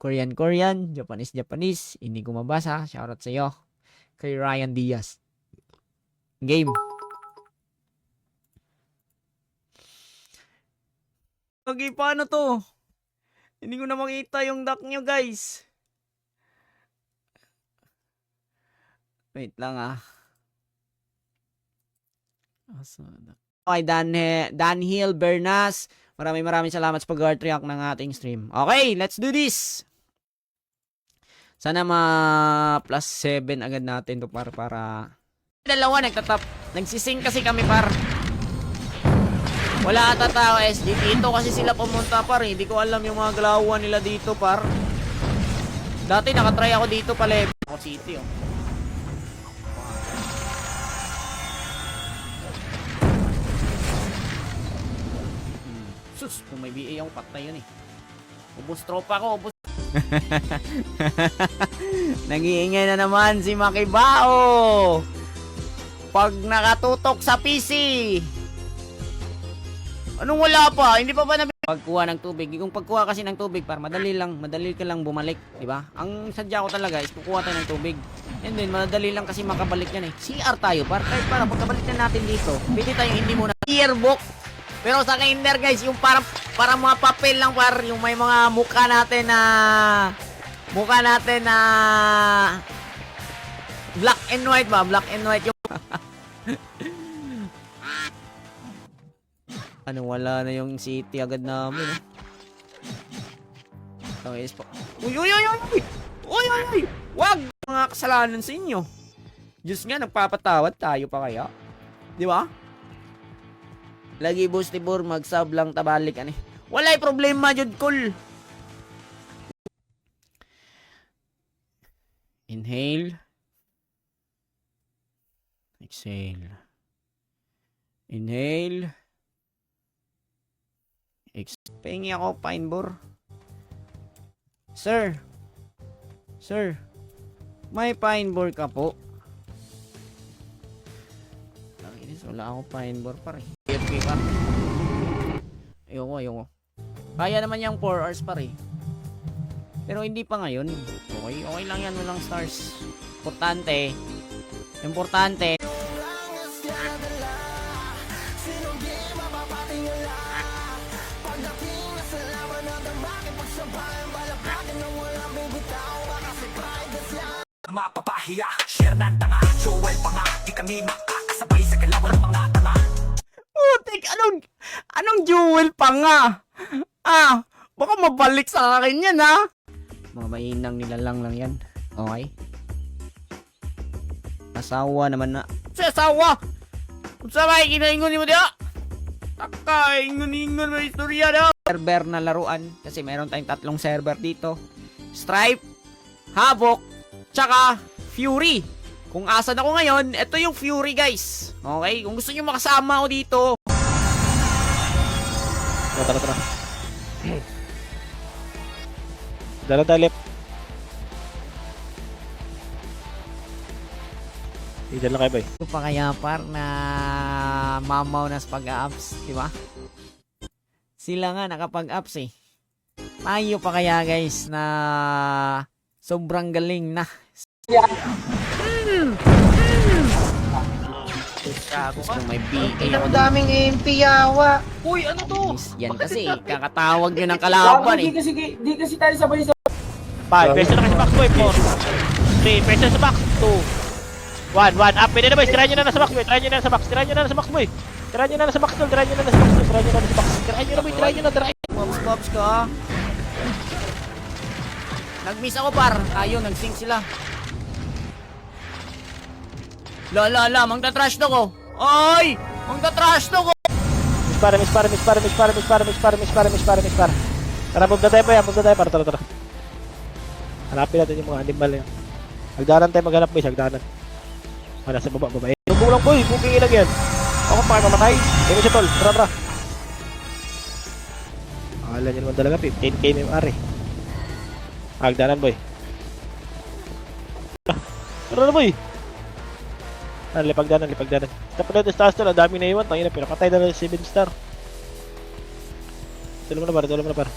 Korean, Japanese. Hindi ko mabasa. Shoutout sa iyo. Kay Ryan Diaz. Game. Okay, paano to? Hindi ko na makita yung duck nyo, guys. Wait lang Okay, Danhill Bernas. Maraming salamat sa pag-heart react ng ating stream. Okay, let's do this. Sana plus 7 agad natin to para dalawa nagtatap. Nagsising kasi kami par. Wala ata tao SG. Dito kasi sila pumunta par. Hindi ko alam yung mga galawan nila dito par. Dati nakatry ako dito pa level ako city oh. Sus, kung may BA ako patay yun eh. Ubus tropa ko, ubus. Nag-iingay na naman si Makibao. Pag nakatutok sa PC. Anong wala pa? Hindi pa ba pagkuha ng tubig? Kung pagkuha kasi ng tubig, par madali ka lang bumalik, di ba? Ang sadya ko talaga is kukuha tayo ng tubig. And then madali lang kasi makabalik yan eh. CR tayo, par. Kahit para pagkabalik na natin dito, pwede tayo hindi muna yearbook. Pero sa kinder guys, yung para mga papel lang par, yung may mga mukha natin na black and white ba? Black and white yung ano, wala na yung city agad namin eh. Okay, Uy! Wag! Mga kasalanan sa inyo. Diyos nga, nagpapatawad tayo pa kaya? Di ba? Lagi Bustibor, mag-sub lang tabalik ani. Walay problema jud kol. Inhale. Exhale. Inhale. Pahingi ako, Pinebor. Sir. May Pinebor ka po? Wala ako Pinebor pa rin. Ayoko. Kaya naman yung 4 hours pa rin. Pero hindi pa ngayon. Okay lang yan, walang stars. Importante. Mapapahiya, share ng tanga, Joel pa nga, di kami makakasabay sa kalawan ng mga tanga. Putik, anong Jewel pa nga? Baka mabalik sa akin yan Mga mainang nilalang lang yan. Okay? Asawa naman na. Sa asawa! Kung sabay, kinaingon mo diya! Taka, ingon mo istorya na! Server na laruan. Kasi meron tayong 3 server dito. Stripe, Havoc, tsaka Fury. Kung asan ako ngayon, ito yung Fury guys. Okay? Kung gusto nyo makasama ako dito. Tara. Dala-dalip. Diyan lang kayo boy. Ito pa kaya par na mamaw na sa pag-ups, di ba? Sila nga nakapag-ups eh. Tayo pa kaya guys na sobrang galing na. Kung may BA ako daming MP yawa. Uy, ano to? yan kasi kakatawag yun ng kalaban eh. Di kasi tayo sabay sa 5, peso na kayo sa box boy. 4, 3, peso sa box. 2, 1, up. Pwede na boy, tirahan nyo na sa box boy. Tirahan nyo na sa box boy. Tirahan nyo na sa box boy. Tirahan nyo na boy. Pops ka. Nag-miss ako par. Ayun, nag-sync sila. La, mangta-trash to ko. Oy! Mangta-trash to ko. Miss para. Tara, move na tayo boy. Tara. Hanapin natin yung mga animal yan. Hagdanan tayo maghanap boy, hagdanan. Nasa baba. Tubong lang boy, booking ilag yan. Ako pa mamatay. Dito siya tol, tara. Akala nyo naman talaga, 15k MMR eh. Hagdanan boy. Tara na boy. Lipagdanan. Tapos na ito stars tol, ang dami na iwan. Tangina, pero patay na 7 star. Tulong mo na par.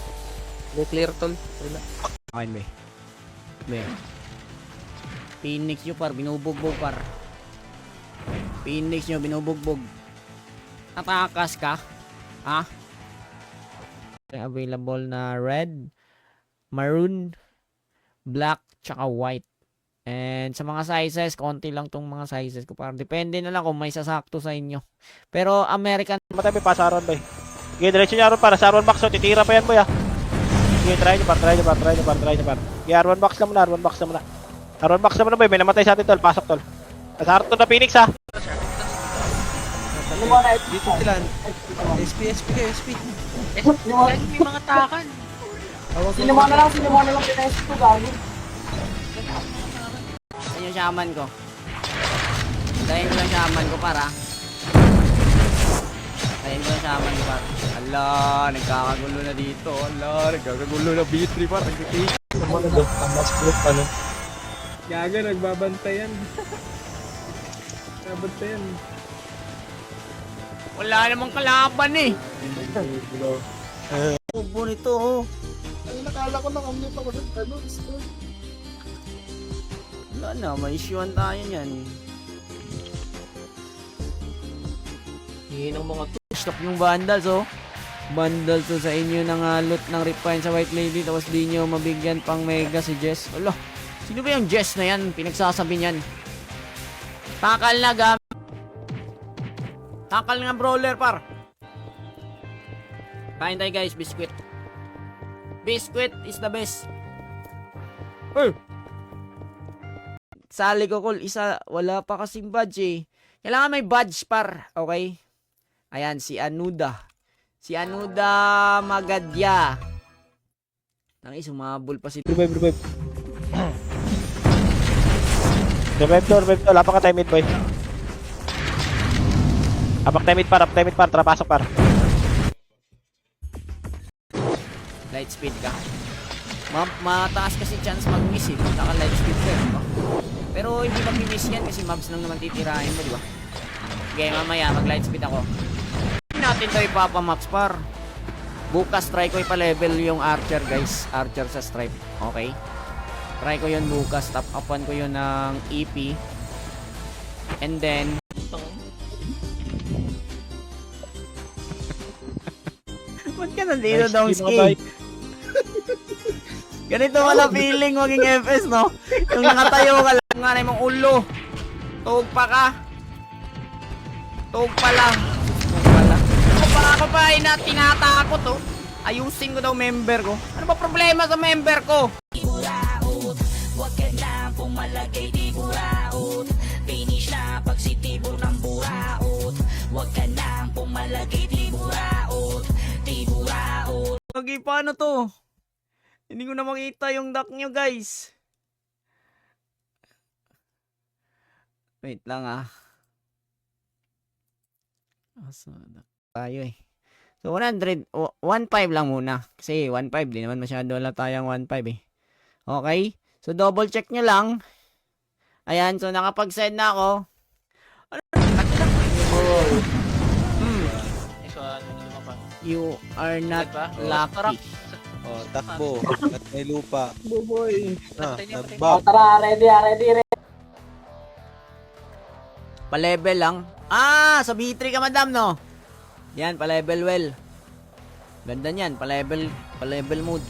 Go clear tol. Kain, be. Be. Phoenix nyo, par. Binubugbog, par. Phoenix nyo, binubugbog. Natakas ka? Ha? Available na red, maroon, black, tsaka white. And sa mga sizes, konti lang tong mga sizes ko. Parang depende na lang kung may sasakto sa inyo. Pero American. Matay may pasaron ba eh. Sige, diretso niya ron para sa R1 box. So, titira pa yan boy ah. Sige, try nyo par. Sige, R1 box na muna. R1 box na muna boy. May namatay sa atin tol. Pasok tol. Nasa to na Phoenix ha. Dito sila. SP. May mga takan. Sinima na lang pinayos ko gago. Saan yung shaman ko? Dahin ko lang shaman ko para. Ala, nagkakagulo na dito. Nagkakagulo na B3 par. Nagkikik. Gaga, nagbabantayan. Nagbabantayan. Wala namang kalaban eh. Ubo nito oh. Ay, nakala ko nakamute ako sa ano. Wala na, may issuean tayo niyan. Hihinang mga Stop yung vandals oh. Vandals to sa inyo ng loot ng refine sa White Lady tapos di nyo mabigyan pang mega si Jess. Wala. Sino ba yung Jess na yan? Pinagsasabi niyan. Takal na gamit. Takal nga brawler par. Kain tayo guys, biscuit. Biscuit is the best. Sali ko call isa, wala pa kasing badge eh. Kailangan may badge par, okay? Ayan, si Anuda. Si Anuda Magadya. Nangis, sumabol pa si... Revive. Revive to. Lapak ka time mid boy. Apak time mid par. Tara, pasok par. Light speed ka. Mataas kasi chance mag-miss eh. Naka light speed ka, di ba? Pero hindi pa miss yan kasi mobs lang naman titirahin mo, di ba? Okay, mamaya mag-light speed ako. Hindi natin ito ipapamax par. Bukas try ko ipa-level yung archer guys. Archer sa stripe. Okay? Try ko yun bukas. Top upan ko yun ng EP. And then... Ba't ka nandito daw skin? Ganito wala feeling maging FS, no? Yung nakatayo ka lang nga na mong ulo. Tuog pa ka. Tuog pa lang. Ako pa na tinatakot, oh. Ayusin ko daw member ko. Ano ba problema sa member ko? Huwag ka na pumalagay di buraot. Finish na pag si Tibor ng buraot. Huwag ka na pumalagay di buraot. Di buraot. Okay, paano to? Hindi ko na makita yung duck nyo, guys. Wait lang, ah. Asa na tayo, eh. So, 1.5 lang muna. Kasi 1.5, di naman masyado wala tayong 1.5, eh. Okay? So, double check nyo lang. Ayan, so nakapag-send na ako. You are not lucky. Oh, takbo. At may lupa. Boboy. Nagbab. Tara, ready. Pa-level lang. Ah, sa B3 ka, madam, no? Yan, pa-level well. Ganda niyan, pa-level mode.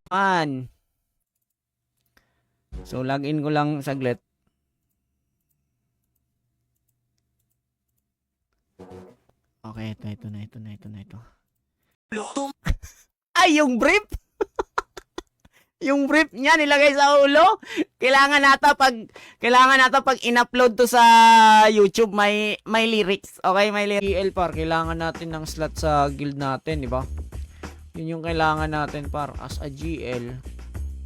Man. So, login ko lang saglit. Okay, ito na. Ay, yung brief! Yung brief niya nilagay sa ulo. Kailangan nata pag in-upload to sa YouTube may lyrics. Okay, may lyrics. GL par, kailangan natin ng slot sa guild natin, di ba? Yun yung kailangan natin par as a GL.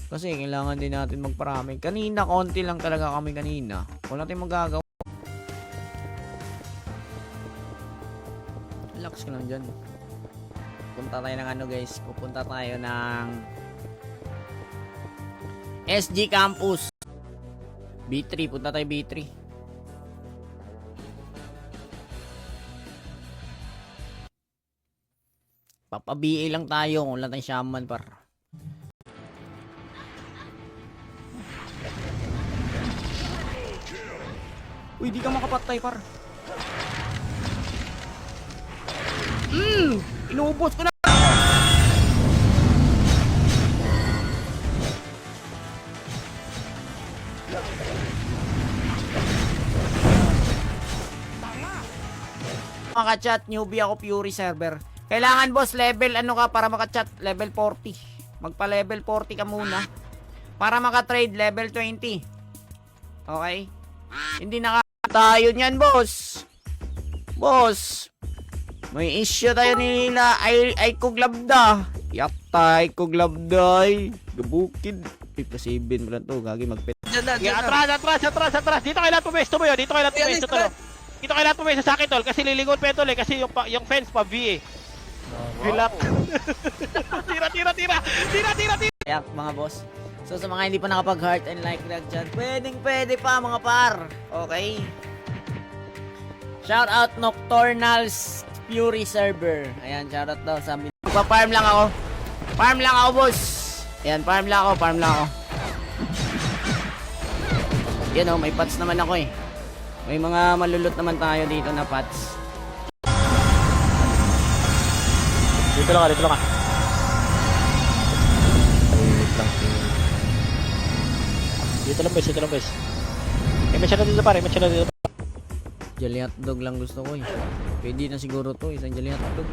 Kasi kailangan din natin magparami. Kanina konti lang talaga kami kanina. Wala tayong magagawa. Relax ka lang dyan. Punta tayo ng ano guys. Pupunta tayo ng SG Campus. B3. Punta tayo B3. Papa-BA lang tayo. Kung wala tayong shaman par. Uy, di ka makapatay, par. Inubos ko na. Maka-chat, newbie ako, Fury server. Kailangan boss, level ano ka para maka-chat, level 40. Magpa-level 40 ka muna. Para maka-trade, level 20. Okay? Hindi tayo niyan, boss. Boss. May issue tayo nila. Ay kuglabda. Yaptay kuglabday. Gabukid. 57 mo lang to. Gagi magpet. Diyan na, Sige, diyan na. atras. Dito kailan pumesto mo yun. Dito kailan pumesto to. Dito kailan pumesto sa akin, tol. Kasi lilingon pa tol eh. Kasi yung fence pa V eh. Vilap. Tira. Kaya mga boss. So sa mga hindi pa nakapag-heart and like react dyan, pwede pa mga par. Okay? Shout out Nocturnals Fury server. Ayan, shout out daw sa amin. Magpa-farm lang ako. Farm lang ako, boss. Ayan, farm lang ako. Yan oh, may pots naman ako eh. May mga malulot naman tayo dito na pots. Dito lang ka. Dito lang boys. Match na dito pare. Jelly hotdog lang gusto ko eh. Pwede na siguro to, isang jelly hotdog.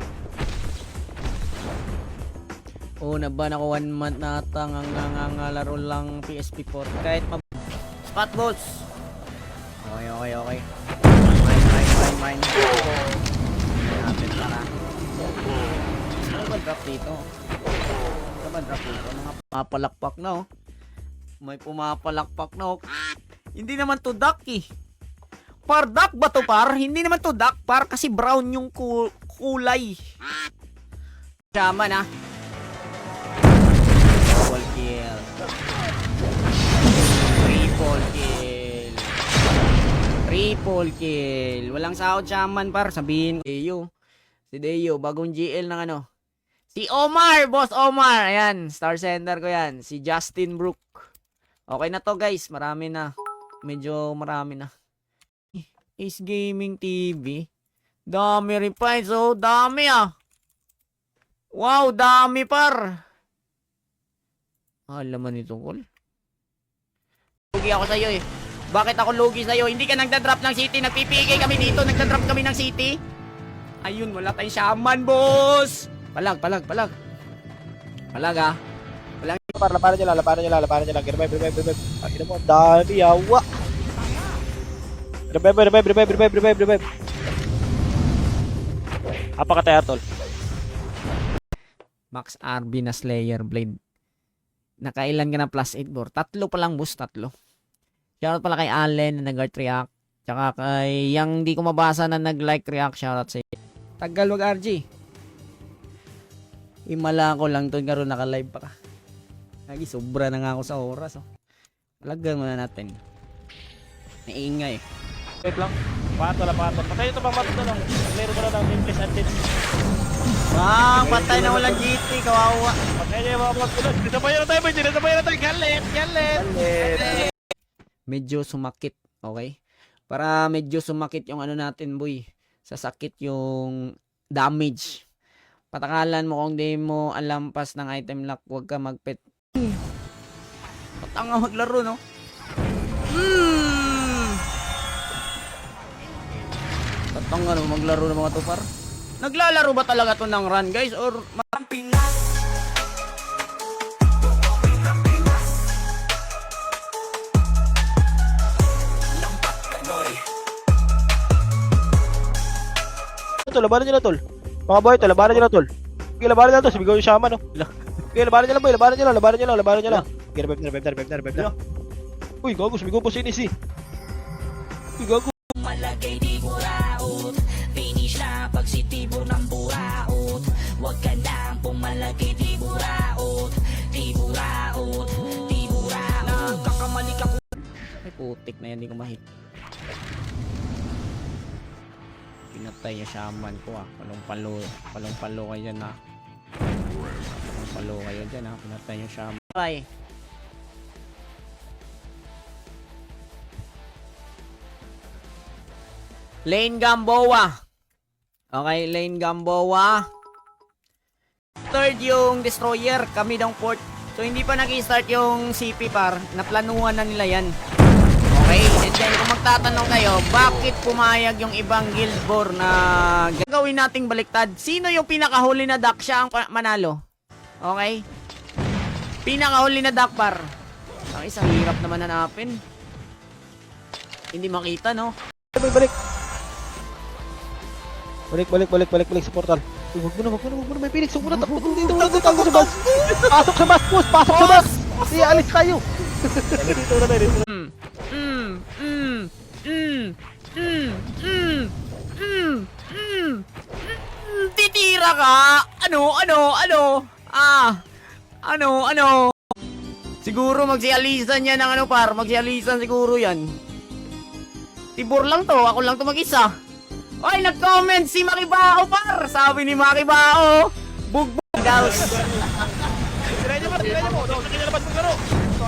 Oh, naban ako 1 month na ata laro lang PSP4. Kahit spot balls. Okay. Mine. Natin para. Ano ba drop dito? Mga pumapalakpak na oh. May pumapalakpak na oh. Hindi naman to duck eh. Par duck ba to par? Hindi naman to duck par kasi brown yung kulay. Shaman ah. Double kill. Triple kill. Walang sahod shaman par. Sabihin Deyo. Si Deyo, bagong GL ng ano. Si Omar, Boss Omar. Ayan, star sender ko yan. Si Justin Brook. Okay na to guys. Marami na. Medyo marami na. Ace Gaming TV. Dami rin pa. So, dami ah. Wow, dami par. Alam mo nito, Col. Lugi ako sa'yo eh. Bakit ako lugi sa'yo? Hindi ka nagdadrop ng city. Nagpipigay kami dito. Nagdadrop kami ng city. Ayun, wala tayong shaman, boss. Palag ah. Labanan nyo lang. Revive. Pakita mo, ang dami, yawa. Revive. Apakataya, tol. Max RB na Slayer Blade. Nakailan ka na plus 8 bor? 3 pa lang, boss, 3. Shoutout pala kay Allen na nag-art react. Tsaka kay yang di ko mabasa na nag-like react. Shoutout sa iyo. Tagal wag RG. Himala ko lang to karon naka-live pa ka. Lagi sobra na nga ako sa oras. Oh. Talagang muna natin. Naingay. Wait lang. Patol. Patay ito bang matol lang. Lero mo na ng Nimbus Antin. Bang, patay na walang GT. Kawawa. Patay niya yung mga matulad. Dinabayan na tayo. Galit. Medyo sumakit. Okay? Para medyo sumakit yung ano natin, boy. Sasakit yung damage. Patakalan mo kung di mo alampas ng item lock, huwag ka magpet. Patanga maglaro, no? Patanga no maglaro ng mga tupar. Naglalaro ba talaga to ng run, guys? Or Labanan nyo na, tol. Mga boy, labanan nyo na, tol. Okay, labanan nyo na, tol. Sabigaw yung shaman, no? Okay, labanan nyo lang, boy. Labanan nyo lang. Okay, revive na. Uy, gago. Sabigaw po si Inis, eh. Uy, gago. Malagay di buraot, finish na pag si Tibor ng buraot. Huwag ka lang pumalagay di buraot. Nagkakamali ka. ay putik na yan, di ko mahit. Pinatay yung shaman ko ah. Palong-palo kayo dyan ah. Palong-palo kayo dyan ah. Pinatay yung shaman. Bye. Lane Gamboa. Okay, Lane Gamboa. Third yung Destroyer, kami daw fourth. So hindi pa nag-start yung CP par, naplanuhan na nila yan. Okay, and then kung magtatanong kayo, bakit pumayag yung ibang guild war na gagawin nating baliktad? Sino yung pinakahuli na duck? Siya ang manalo. Okay? Pinakahuli na duck par. Ang isang hirap naman hanapin. Hindi makita, no? Balik. Balik sa portal. Uy, wag mo na, may Phoenix. Huwag mo na, tago sa bus. Pasok sa bus, boss. Pasok sa bus. Sige, alis kayo. Dito na. Titira ka! Ano? Siguro magsialisan yan ng ano par, magsialisan siguro yan. Tibor lang to, ako lang to mag-isa. Oy, nag-comment si Makibao par! Sabi ni Makibao, bugbog daw. Tira mo. Dapat na labas maglaro.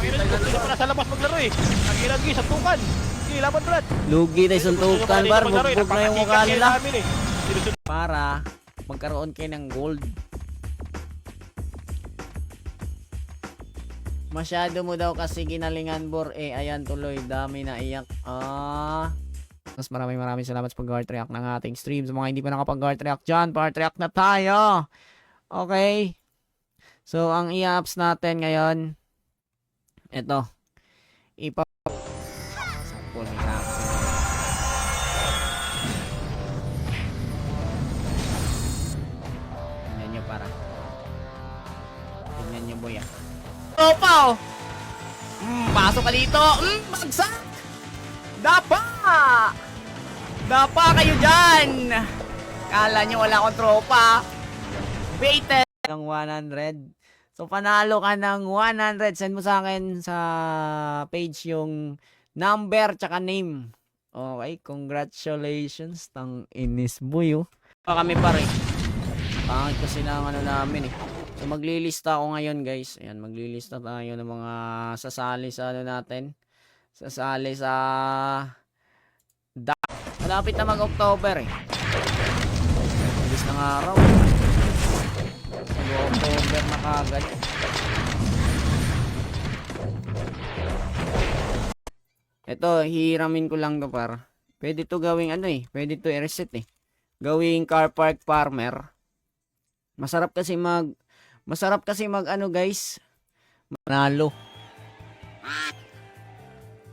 Hindi pa nasa labas maglaro eh. Nagilagi sa tukan. Sige, laban Brad. Lugi tayo suntukan par, bugbog na yung mukha nila. eh. Para magkaroon kayo ng gold. Masyado mo daw kasi ginalingan bor ayan tuloy, dami na iyak. Mas maraming salamat sa pag-heart react ng ating stream. Sa mga hindi pa nakapag-heart react dyan, part react na tayo. Okay. So, ang i-apps natin ngayon, ito. Sample may sample. Tingnan nyo para. Tingnan nyo boy ah. Opa! Pasok ka dito! Bagsak! Dapa kayo dyan! Kala nyo wala akong tropa. Baited! Ng 100. So, panalo ka ng 100. Send mo sa akin sa page yung number tsaka name. Okay, congratulations. Tang inis boy, oh. Kami pa rin. Pangit kasi ng ano namin eh. So, maglilista ako ngayon, guys. Ayan, maglilista tayo ng mga sasali sa ano natin. Sasali sa malapit na mag-October eh. Bilis ng araw. Mag-October na kagad. Ito, hihiramin ko lang to par. Pwede to gawing ano eh. Pwede to i-reset eh. Gawing car park farmer. Masarap kasi mag ano guys, manalo.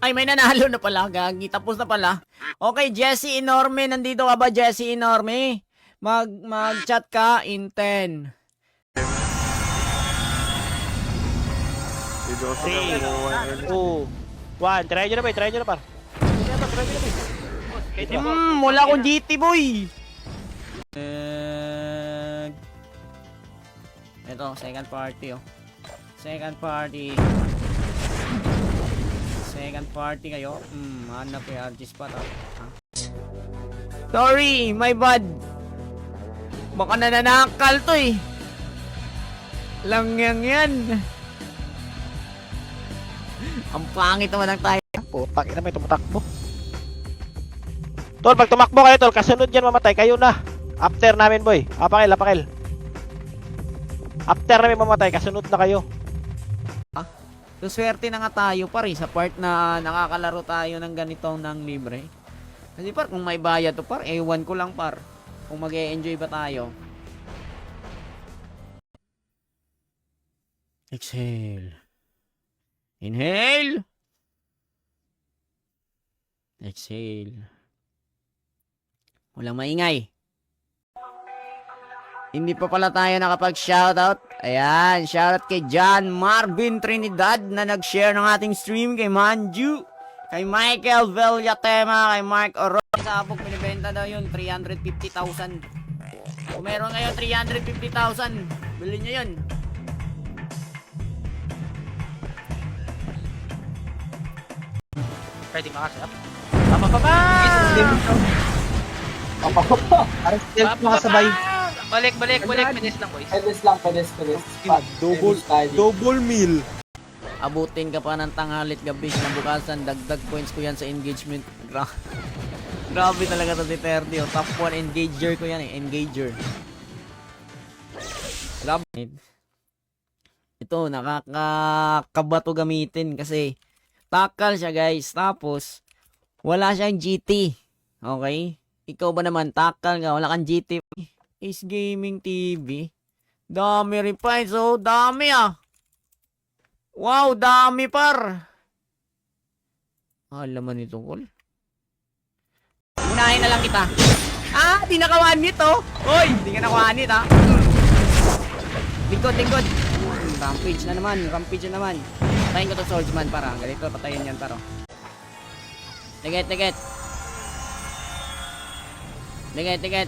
Ay, may nanalo na pala, gagi. Tapos na pala. Okay, Jesse Enorme, nandito ka ba, Jesse Enorme? Mag-chat ka in 10. 3, 2, 1. Try nyo na par. Wala akong GT boy. Ito, second party oh. Second party kayo. Hanap kay RG spot oh. Sorry, my bad. Baka nananakal to eh. Langyang yan. Ang pangit naman ng tayo. Putang ina, may tumatakbo. Tol, pag tumakbo kayo tol, kasunod yan mamatay kayo na. After namin boy. Apakil. After namin mamatay, kasunod na kayo. So, swerte na nga tayo pare sa part na nakakalaro tayo ng ganitong ng libre. Kasi par, kung may bayad to par, ewan ko lang par. Kung mag-e-enjoy ba tayo. Exhale. Inhale. Exhale. Walang maingay. Hindi pa pala tayo nakapag-shoutout. Ayan, shoutout kay John Marvin Trinidad na nag-share ng ating stream, kay Manju, kay Michael Villatema, kay Mark Oro. Sabog, pinibenta daw yun, 350,000. Kung meron ngayon 350,000, bilhin nyo yun. Pwede makasap. Self makasabay. Balik, minutes lang boys. Pedes. Double meal. Abutin ka pa ng tanghalit gabi na bukasan, dagdag points ko yan sa engagement. Grabe talaga to si 30. Oh. Top 1 engager ko yan eh. Engager. Grabe. Ito, nakakabato gamitin kasi takal siya guys. Tapos, wala siyang GT. Okay? Ikaw ba naman, takal nga, wala kang GT. Ace Gaming TV. Dami rin pa. So, dami ah. Wow, dami par. Alam mo nito, Col. Unahin na lang kita. Ah, di nakawanit oh. Hoy, di ka nakawanit ha. Lingkod. Rampage na naman. Patayin ko to swordsman para. Ganito, patayin yan paro. Tiget.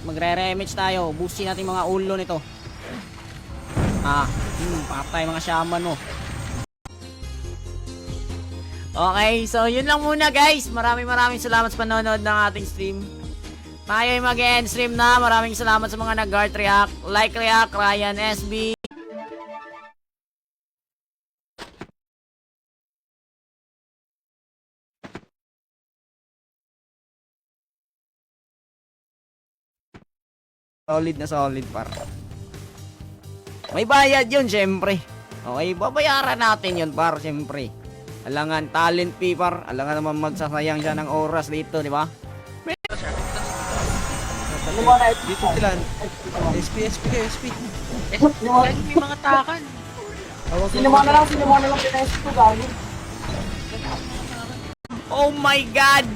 Magre-remage tayo. Busin natin mga ulo nito. Patay mga shaman mo. Okay, so yun lang muna guys. Maraming salamat sa panonood ng ating stream. Tayo ay mag-end stream na. Maraming salamat sa mga nag-guard react. Like react, Ryan SB. Solid par. May bayad yun syempre. Okay, babayaran natin yun par syempre. Alangan talent fee par. Alangan naman magsasayang siya ng oras dito, di ba? Dito sila. SP kayo, SP. Lagi may mga takan. Sinimo na lang pinaisto to, gago. Oh my god!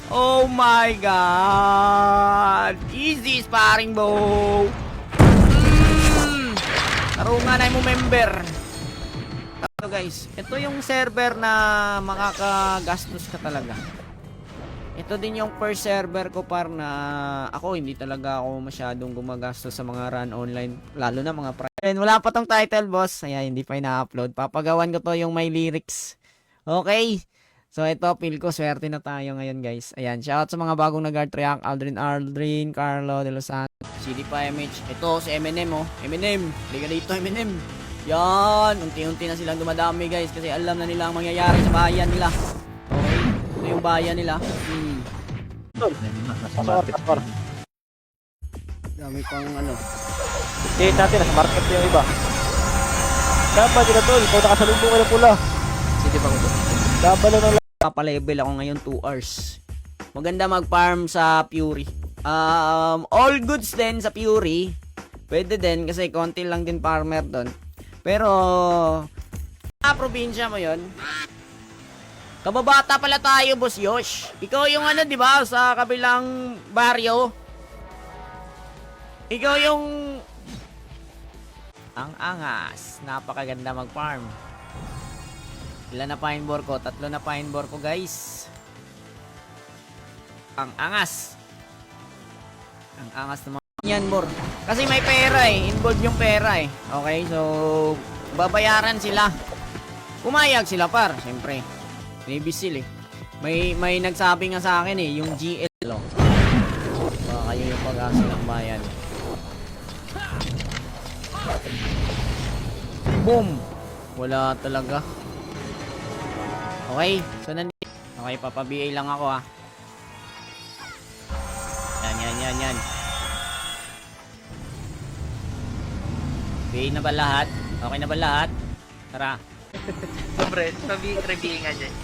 Oh my god! Easy sparring bow! Tarungan ay mo member. Ito guys, ito yung server na makakagastos ka talaga. Ito din yung first server ko par na ako hindi talaga ako masyadong gumagastos sa mga run online, lalo na mga private. Wala pa tong title boss, kaya hindi pa ina-upload. Papagawan ko to yung may lyrics. Okay? So ito, feel ko swerte na tayo ngayon guys. Ayan, shoutout sa mga bagong nag-art react, Aldrin, Carlo De Los Santos, CD5MH. Ito si Eminem oh. Eminem, liga dito Eminem. Yan, unti-unti na silang dumadami guys kasi alam na nila ang mangyayari sa bayan nila. Okay, ito yung bayan nila. Pasok. Dami pang ano. Tingin natin, nasa market yung iba. Dapat dito tol, ikaw nakasalubong ka ng pula. Sige ba ko to? Dapat lang ng Papalevel ako ngayon 2 hours. Maganda mag-farm sa Fury. All goods din sa Fury. Pwede din kasi konti lang din farmer doon. Pero probinsya mo 'yon. Kababata pala tayo, Boss Yosh. Ikaw yung ano, 'di ba, sa kabilang baryo. Ikaw yung ang angas. Napakaganda mag-farm. Ilan na pine boar ko? 3 na pine boar ko, guys. Ang angas. Ang angas naman yan, boar. Kasi may pera eh. Involved yung pera eh. Okay, so babayaran sila. Pumayag sila par, siyempre. Navy Seal eh. May nagsabi nga sa akin eh, yung GL. Baka kayo yung pag-asa ng bayan. Boom! Wala talaga. Okay, so nandito. Okay, papa-BA lang ako ha. Yan. BA na ba lahat? Okay na ba lahat? Tara. Sobre, review nga dyan.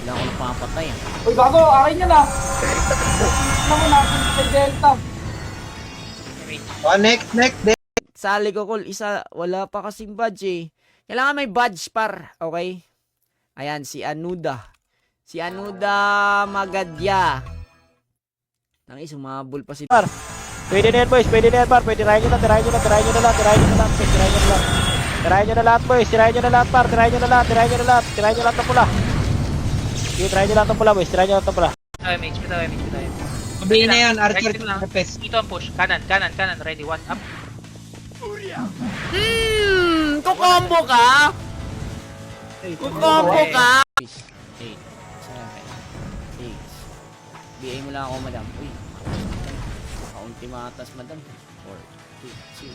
Wala akong napapatay ah. Uy, gago, akin yan ah. Ano mo natin sa Delta? Oh, next. Sali ko, Col. Isa, wala pa kasing badge eh. Kailangan may badge par. Okay? Ayan, si Anuda. Si Anuda Magadya. Nangis, sumabol pa si... par. Pwede na yan boys, pwede na yan par. Pwede tirahin nyo na lahat boys. Tirahin nyo na lahat boys. Tirahin nyo na lahat par. Tirahin nyo na lahat ng pula. Sige, tirahin nyo lahat ng pula boys. Tirahin nyo lahat ng pula. Bitaw MH. Sabihin na yan, Archer. Right lang. Dito ang push. Kanan. Ready, 1 up. Kukombo ka? Kukombo ka? 8, 7, 6. BA mo lang ako, madam. Uy. Kaunti matas, madam. 4, 2, 2,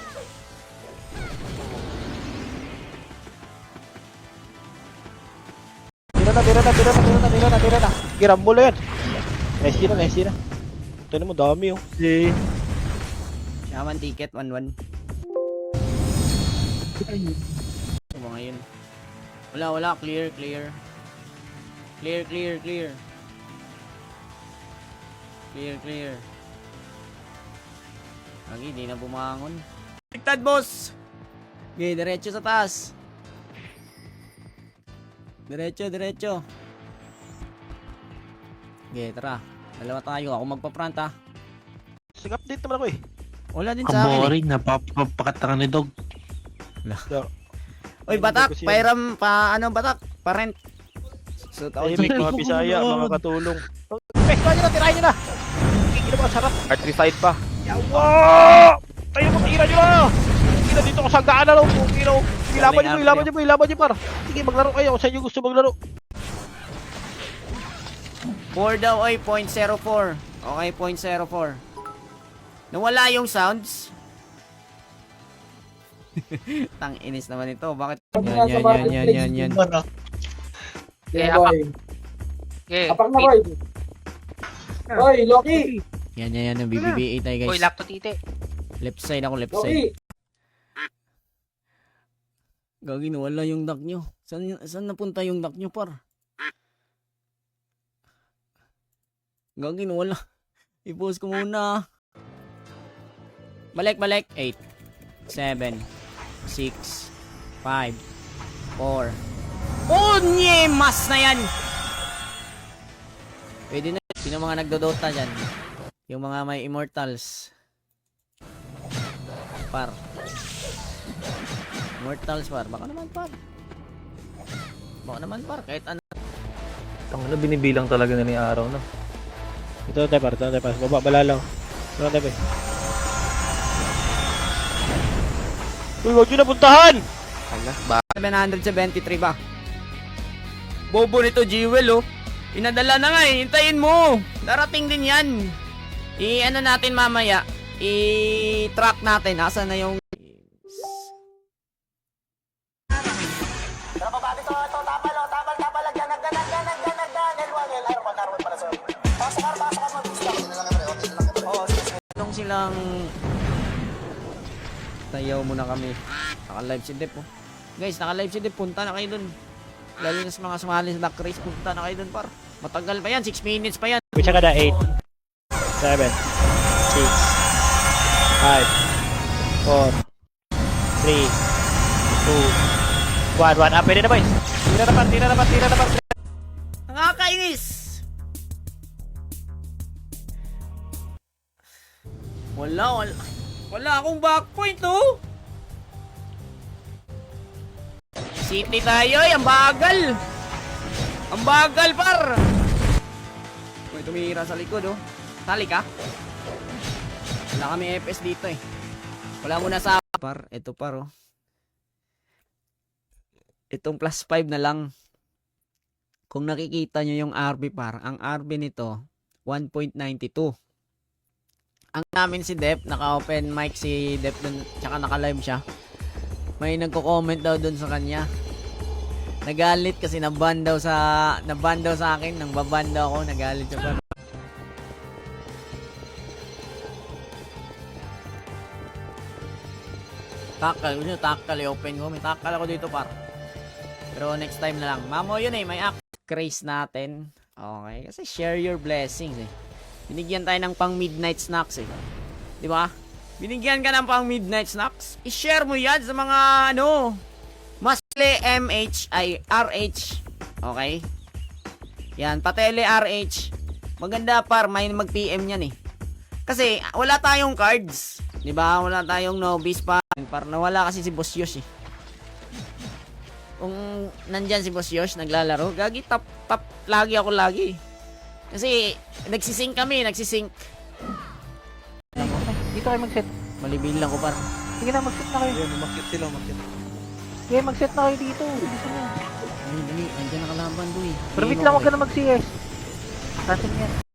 1. na. Girambol na yan. SG na. Ito mo, dami oh. Shaman ticket, 1-1. Ano ba ngayon? Wala. Clear. Lagi, di na bumangon. Baliktad, boss! Okay, diretso sa taas. Diretso. Okay, tara. Dalawa tayo. Ako magpa-front, ha. Sig-update naman ako eh. Wala din sa akin, eh. Boring, napapakata ka ni Dog. Oy, Batak, pairam pa batak, parent. So, tao Tahimik mga Bisaya, mga katulong. Tirahin nyo na! Hindi na sarap. Artery side pa. Yawa! Tayo mo, tira nyo na! Tira dito ko sa gana lang. Ilaban nyo par. Sige, maglaro kayo. Saan nyo gusto maglaro? 4 daw, oy, 0.04. Okay, 0.04. Nawala yung sounds. Tang inis naman ito. Bakit? Yan. Yeah, boy. Okay. Apak na, boy. Boy, Loki. Yan. BBBA tayo, guys. Uy, lakto tite. Left side ako, left Loki. side. Gagi, nawala yung duck nyo. Saan napunta yung duck nyo, par? Gagi, nawala. I-pause ko muna. Balik. 8, 7, 6, 5, 4. Oh, nye! Mas na yan! Pwede na. Sino mga nagdodota dyan? Yung mga may immortals. Par. Immortals, par. Baka naman, par. Kahit ano. Ang ano, binibilang talaga na ni Araw, no? Ito tayo par. Baba, balalaw. Ito tayo. Uy, huwag nyo na puntahan! 773 ba? Bobo nito, Jewel, oh. Pinadala na nga, eh. Hintayin mo. Darating din yan. I-ano natin mamaya. I-track natin. Asan na yung... Anong silang... Tayaw muna kami. Naka-live si Dep, oh. Guys, naka-live si Dep. Punta na kayo dun. Lalo na sa mga sumali sa duck race. Punta na kayo dun, par. Matagal pa yan. 6 minutes pa yan. Wait, ka na 8, 7, 6, 5, 4, 3, 2, 1. Ah, pwede na boys. Tira na par. Nakakainis! Wala akong backpoint, oh! City tayo, ang bagal! Ang bagal, par! May tumira sa likod, oh. Tali ka? Wala kami FPS dito, eh. Wala muna sa... Par, ito par, oh. Itong plus 5 na lang. Kung nakikita nyo yung RB, par, ang RB nito, 1.92. Ang namin si Dep, naka-open mic si Dep dun, tsaka naka-live siya. May nagko-comment daw dun sa kanya. Nagalit kasi naban daw sa akin, nang baban daw ako, nagalit siya. Takal, i-open ko. May takal ako dito, par. Pero next time na lang. Mamo yun, eh, may craze natin. Okay, kasi share your blessings, eh. Binigyan tayo ng pang midnight snacks, eh. Di ba? Binigyan ka ng pang midnight snacks. I-share mo yan sa mga Masle RH. Okay? Yan, Patele RH. Maganda par, may mag-PM yan, eh. Kasi wala tayong cards. Di ba? Wala tayong novice pa. Par nawala kasi si Boss Yosh, eh. Kung nandyan si Boss Yosh naglalaro, gagi top lagi ako lagi. Kasi nagsisync kami. Dito kayo mag-set. Malibil lang ko, par. Sige na, mag-set na kayo. Ayun, umakyat sila. Sige, mag-set na kayo dito. Bilisan nyo. Dali, andyan nakalaban, boy. Pero wait lang, huwag ka na mag-CS. Cancel yan.